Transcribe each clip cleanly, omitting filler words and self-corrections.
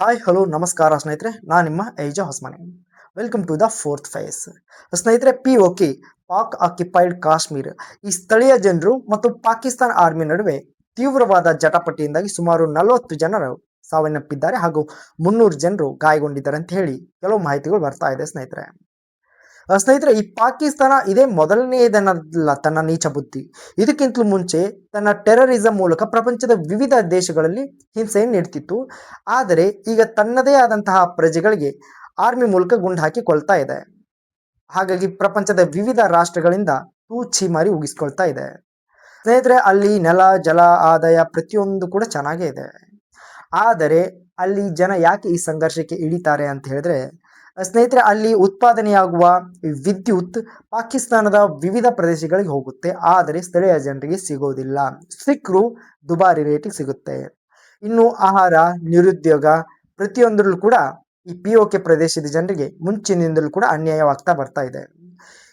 Hi hello ನಮಸ್ಕಾರ ಸ್ನೇಹಿತರೆ, ನಾನು ನಿಮ್ಮ Aija Hosmane. Welcome to the fourth phase. ಸ್ನೇಹಿತರೆ, POK ಪಾಕ್ ಆಕ್ಯುಪೈಡ್ ಕಾಶ್ಮೀರ್ ಈ ಸ್ಥಳೀಯ ಜನರು ಮತ್ತು ಪಾಕಿಸ್ತಾನ ಆರ್ಮಿ ನಡುವೆ ತೀವ್ರವಾದ ಜಟಾಪಟಿಯಿಂದಾಗಿ ಸುಮಾರು 40 ಜನರು ಸಾವನ್ನಪ್ಪಿದ್ದಾರೆ ಹಾಗೂ 300 ಜನರು ಗಾಯಗೊಂಡಿದ್ದಾರೆ ಅಂತ ಹೇಳಿ ಕೆಲವು ಮಾಹಿತಿಗಳು ಬರ್ತಾ ಇದೆ ಸ್ನೇಹಿತರೆ. ಸ್ನೇಹಿತರೆ, ಈ ಪಾಕಿಸ್ತಾನ ಇದೇ ಮೊದಲನೆಯದನ್ನಲ್ಲ ತನ್ನ ನೀಚ ಬುದ್ಧಿ. ಇದಕ್ಕಿಂತಲೂ ಮುಂಚೆ ತನ್ನ ಟೆರರಿಸಂ ಮೂಲಕ ಪ್ರಪಂಚದ ವಿವಿಧ ದೇಶಗಳಲ್ಲಿ ಹಿಂಸೆಯನ್ನು ನೀಡ್ತಿತ್ತು. ಆದರೆ ಈಗ ತನ್ನದೇ ಆದಂತಹ ಪ್ರಜೆಗಳಿಗೆ ಆರ್ಮಿ ಮೂಲಕ ಗುಂಡು ಹಾಕಿ ಕೊಳ್ತಾ ಇದೆ. ಹಾಗಾಗಿ ಪ್ರಪಂಚದ ವಿವಿಧ ರಾಷ್ಟ್ರಗಳಿಂದ ತೂಚಿ ಉಗಿಸ್ಕೊಳ್ತಾ ಇದೆ. ಸ್ನೇಹಿತರೆ, ಅಲ್ಲಿ ನೆಲ, ಜಲ, ಆದಾಯ ಪ್ರತಿಯೊಂದು ಕೂಡ ಚೆನ್ನಾಗೇ ಇದೆ. ಆದರೆ ಅಲ್ಲಿ ಜನ ಯಾಕೆ ಈ ಸಂಘರ್ಷಕ್ಕೆ ಇಳಿತಾರೆ ಅಂತ ಹೇಳಿದ್ರೆ, ಸ್ನೇಹಿತರೆ, ಅಲ್ಲಿ ಉತ್ಪಾದನೆಯಾಗುವ ವಿದ್ಯುತ್ ಪಾಕಿಸ್ತಾನದ ವಿವಿಧ ಪ್ರದೇಶಗಳಿಗೆ ಹೋಗುತ್ತೆ. ಆದರೆ ಸ್ಥಳೀಯ ಜನರಿಗೆ ಸಿಗೋದಿಲ್ಲ. ಸಿಕ್ಕರೂ ದುಬಾರಿ ರೇಟಿಗೆ ಸಿಗುತ್ತೆ. ಇನ್ನು ಆಹಾರ, ನಿರುದ್ಯೋಗ ಪ್ರತಿಯೊಂದರಲ್ಲೂ ಕೂಡ ಈ POK ಪ್ರದೇಶದ ಜನರಿಗೆ ಮುಂಚಿನಿಂದಲೂ ಕೂಡ ಅನ್ಯಾಯವಾಗ್ತಾ ಬರ್ತಾ ಇದೆ.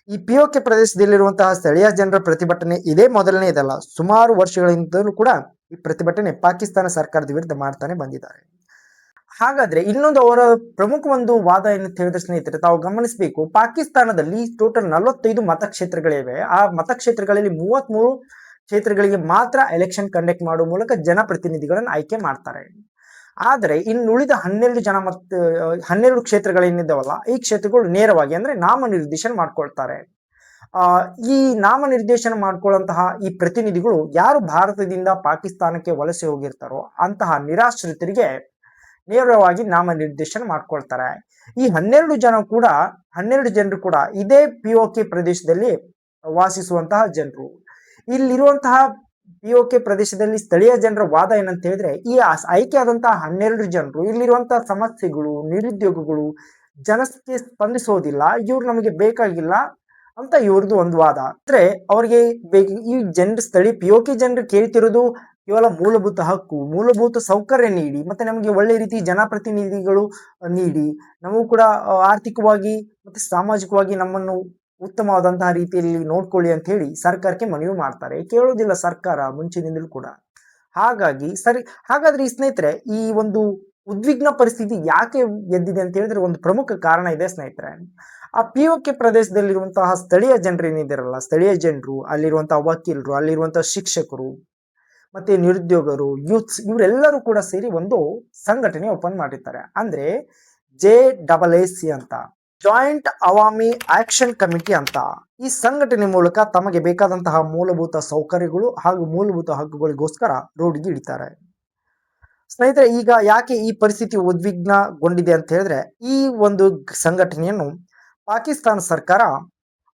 ಈ POK ಪ್ರದೇಶದಲ್ಲಿರುವಂತಹ ಸ್ಥಳೀಯ ಜನರ ಪ್ರತಿಭಟನೆ ಇದೇ ಮೊದಲನೇದಲ್ಲ. ಸುಮಾರು ವರ್ಷಗಳಿಂದಲೂ ಕೂಡ ಈ ಪ್ರತಿಭಟನೆ ಪಾಕಿಸ್ತಾನ ಸರ್ಕಾರದ ವಿರುದ್ಧ ಮಾಡ್ತಾನೆ ಬಂದಿದ್ದಾರೆ. ಹಾಗಾದ್ರೆ ಇನ್ನೊಂದು ಅವರ ಪ್ರಮುಖ ಒಂದು ವಾದ ಏನಂತ ಹೇಳಿದ್ರೆ ಸ್ನೇಹಿತರೆ, ತಾವು ಗಮನಿಸಬೇಕು, ಪಾಕಿಸ್ತಾನದಲ್ಲಿ ಟೋಟಲ್ 45 ಮತಕ್ಷೇತ್ರಗಳಿವೆ. ಆ ಮತಕ್ಷೇತ್ರಗಳಲ್ಲಿ 33 ಕ್ಷೇತ್ರಗಳಿಗೆ ಮಾತ್ರ ಎಲೆಕ್ಷನ್ ಕಂಡಕ್ಟ್ ಮಾಡುವ ಮೂಲಕ ಜನಪ್ರತಿನಿಧಿಗಳನ್ನು ಆಯ್ಕೆ ಮಾಡ್ತಾರೆ. ಆದರೆ ಇನ್ನುಳಿದ 12 ಕ್ಷೇತ್ರಗಳೇನಿದ್ದಾವಲ್ಲ, ಈ ಕ್ಷೇತ್ರಗಳು ನೇರವಾಗಿ ಅಂದ್ರೆ ನಾಮನಿರ್ದೇಶನ ಮಾಡ್ಕೊಳ್ತಾರೆ. ಈ ನಾಮನಿರ್ದೇಶನ ಮಾಡ್ಕೊಳ್ಳುವಂತಹ ಈ ಪ್ರತಿನಿಧಿಗಳು ಯಾರು ಭಾರತದಿಂದ ಪಾಕಿಸ್ತಾನಕ್ಕೆ ವಲಸೆ ಹೋಗಿರ್ತಾರೋ ಅಂತಹ ನಿರಾಶ್ರಿತರಿಗೆ ನೇರವಾಗಿ ನಾಮನಿರ್ದೇಶನ ಮಾಡ್ಕೊಳ್ತಾರೆ. ಈ 12 ಜನರು ಕೂಡ ಇದೇ POK ಪ್ರದೇಶದಲ್ಲಿ ವಾಸಿಸುವಂತಹ ಜನರು. ಇಲ್ಲಿರುವಂತಹ POK ಪ್ರದೇಶದಲ್ಲಿ ಸ್ಥಳೀಯ ಜನರ ವಾದ ಏನಂತ ಹೇಳಿದ್ರೆ, ಈ ಆಯ್ಕೆ ಆದಂತಹ 12 ಜನರು ಇಲ್ಲಿರುವಂತಹ ಸಮಸ್ಯೆಗಳು, ನಿರುದ್ಯೋಗಗಳು ಜನಕ್ಕೆ ಸ್ಪಂದಿಸೋದಿಲ್ಲ, ಇವ್ರು ನಮಗೆ ಬೇಕಾಗಿಲ್ಲ ಅಂತ ಇವ್ರದ್ದು ಒಂದು ವಾದ. ಅಂದ್ರೆ ಅವರಿಗೆ ಈ ಸ್ಥಳೀಯ POK ಜನರು ಕೇಳ್ತಿರೋದು ಕೇವಲ ಮೂಲಭೂತ ಹಕ್ಕು, ಮೂಲಭೂತ ಸೌಕರ್ಯ ನೀಡಿ, ಮತ್ತೆ ನಮಗೆ ಒಳ್ಳೆ ರೀತಿ ಜನಪ್ರತಿನಿಧಿಗಳು ನೀಡಿ, ನಮಗೂ ಕೂಡ ಆರ್ಥಿಕವಾಗಿ ಮತ್ತೆ ಸಾಮಾಜಿಕವಾಗಿ ನಮ್ಮನ್ನು ಉತ್ತಮವಾದಂತಹ ರೀತಿಯಲ್ಲಿ ನೋಡ್ಕೊಳ್ಳಿ ಅಂತ ಹೇಳಿ ಸರ್ಕಾರಕ್ಕೆ ಮನವಿ ಮಾಡ್ತಾರೆ. ಕೇಳೋದಿಲ್ಲ ಸರ್ಕಾರ ಮುಂಚಿನಿಂದಲೂ ಕೂಡ. ಹಾಗಾದ್ರೆ ಈ ಸ್ನೇಹಿತರೆ, ಈ ಒಂದು ಉದ್ವಿಗ್ನ ಪರಿಸ್ಥಿತಿ ಯಾಕೆ ಎದ್ದಿದೆ ಅಂತ ಹೇಳಿದ್ರೆ ಒಂದು ಪ್ರಮುಖ ಕಾರಣ ಇದೆ ಸ್ನೇಹಿತರೆ. ಆ POK ಪ್ರದೇಶದಲ್ಲಿರುವಂತಹ ಸ್ಥಳೀಯ ಜನರು ಏನಿದಾರಲ್ಲ, ಸ್ಥಳೀಯ ಜನರು, ಅಲ್ಲಿರುವಂತಹ ವಕೀಲರು, ಅಲ್ಲಿರುವಂತಹ ಶಿಕ್ಷಕರು, ಮತ್ತೆ ನಿರುದ್ಯೋಗರು, ಯೂತ್ಸ್, ಇವರೆಲ್ಲರೂ ಕೂಡ ಸೇರಿ ಒಂದು ಸಂಘಟನೆ ಓಪನ್ ಮಾಡಿರ್ತಾರೆ. ಅಂದ್ರೆ JAAC ಅಂತ, ಜಾಯಿಂಟ್ ಅವಾಮಿ ಆಕ್ಷನ್ ಕಮಿಟಿ ಅಂತ. ಈ ಸಂಘಟನೆ ಮೂಲಕ ತಮಗೆ ಬೇಕಾದಂತಹ ಮೂಲಭೂತ ಸೌಕರ್ಯಗಳು ಹಾಗೂ ಮೂಲಭೂತ ಹಕ್ಕುಗಳಿಗೋಸ್ಕರ ರೋಡ್ಗೆ ಇಳಿತಾರೆ. ಸ್ನೇಹಿತರೆ, ಈಗ ಯಾಕೆ ಈ ಪರಿಸ್ಥಿತಿ ಉದ್ವಿಗ್ನಗೊಂಡಿದೆ ಅಂತ ಹೇಳಿದ್ರೆ, ಈ ಒಂದು ಸಂಘಟನೆಯನ್ನು ಪಾಕಿಸ್ತಾನ ಸರ್ಕಾರ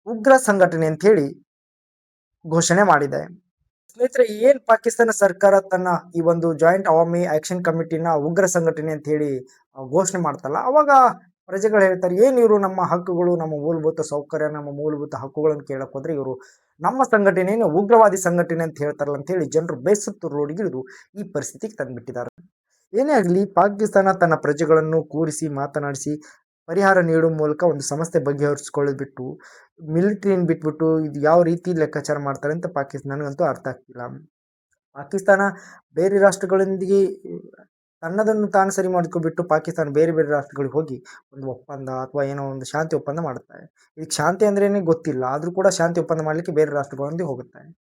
ಉಗ್ರ ಸಂಘಟನೆ ಅಂತ ಹೇಳಿ ಘೋಷಣೆ ಮಾಡಿದೆ. ಸ್ನೇಹಿತರೆ, ಏನ್ ಪಾಕಿಸ್ತಾನ ಸರ್ಕಾರ ತನ್ನ ಈ ಒಂದು ಜಾಯಿಂಟ್ ಅವಾಮಿ ಆಕ್ಷನ್ ಕಮಿಟಿನ ಉಗ್ರ ಸಂಘಟನೆ ಅಂತ ಹೇಳಿ ಘೋಷಣೆ ಮಾಡ್ತಲ್ಲ, ಅವಾಗ ಪ್ರಜೆಗಳು ಹೇಳ್ತಾರೆ, ಏನ್ ಇವರು ನಮ್ಮ ಹಕ್ಕುಗಳು, ನಮ್ಮ ಮೂಲಭೂತ ಸೌಕರ್ಯ, ನಮ್ಮ ಮೂಲಭೂತ ಹಕ್ಕುಗಳನ್ನು ಕೇಳಕ್ ಹೋದ್ರೆ ಇವರು ನಮ್ಮ ಸಂಘಟನೆಯನ್ನು ಉಗ್ರವಾದಿ ಸಂಘಟನೆ ಅಂತ ಹೇಳ್ತಾರಲ್ಲ ಅಂತ ಹೇಳಿ ಜನರು ಬೇಸತ್ತು ರೋಡಿಗಿಳಿದು ಈ ಪರಿಸ್ಥಿತಿಗೆ ತಂದ್ಬಿಟ್ಟಿದ್ದಾರೆ. ಏನೇ ಆಗಲಿ, ಪಾಕಿಸ್ತಾನ ತನ್ನ ಪ್ರಜೆಗಳನ್ನು ಕೂರಿಸಿ ಮಾತನಾಡಿಸಿ ಪರಿಹಾರ ನೀಡುವ ಮೂಲಕ ಒಂದು ಸಮಸ್ಯೆ ಬಗೆಹರಿಸಿಕೊಳ್ಳೋದು ಬಿಟ್ಟು ಮಿಲಿಟರಿನ ಬಿಟ್ಬಿಟ್ಟು ಇದು ಯಾವ ರೀತಿ ಲೆಕ್ಕಾಚಾರ ಮಾಡ್ತಾರೆ ಅಂತ ನನಗಂತೂ ಅರ್ಥ ಆಗ್ತಿಲ್ಲ. ಪಾಕಿಸ್ತಾನ ಬೇರೆ ರಾಷ್ಟ್ರಗಳೊಂದಿಗೆ ತನ್ನದನ್ನು ತಾನು ಸರಿ ಮಾಡ್ಕೊಬಿಟ್ಟು ಪಾಕಿಸ್ತಾನ ಬೇರೆ ಬೇರೆ ರಾಷ್ಟ್ರಗಳಿಗೆ ಹೋಗಿ ಒಂದು ಒಪ್ಪಂದ ಅಥವಾ ಏನೋ ಒಂದು ಶಾಂತಿ ಒಪ್ಪಂದ ಮಾಡುತ್ತೆ. ಇದಕ್ಕೆ ಶಾಂತಿ ಅಂದ್ರೇನೆ ಗೊತ್ತಿಲ್ಲ, ಆದ್ರೂ ಕೂಡ ಶಾಂತಿ ಒಪ್ಪಂದ ಮಾಡ್ಲಿಕ್ಕೆ ಬೇರೆ ರಾಷ್ಟ್ರಗಳೊಂದಿಗೆ ಹೋಗುತ್ತೆ.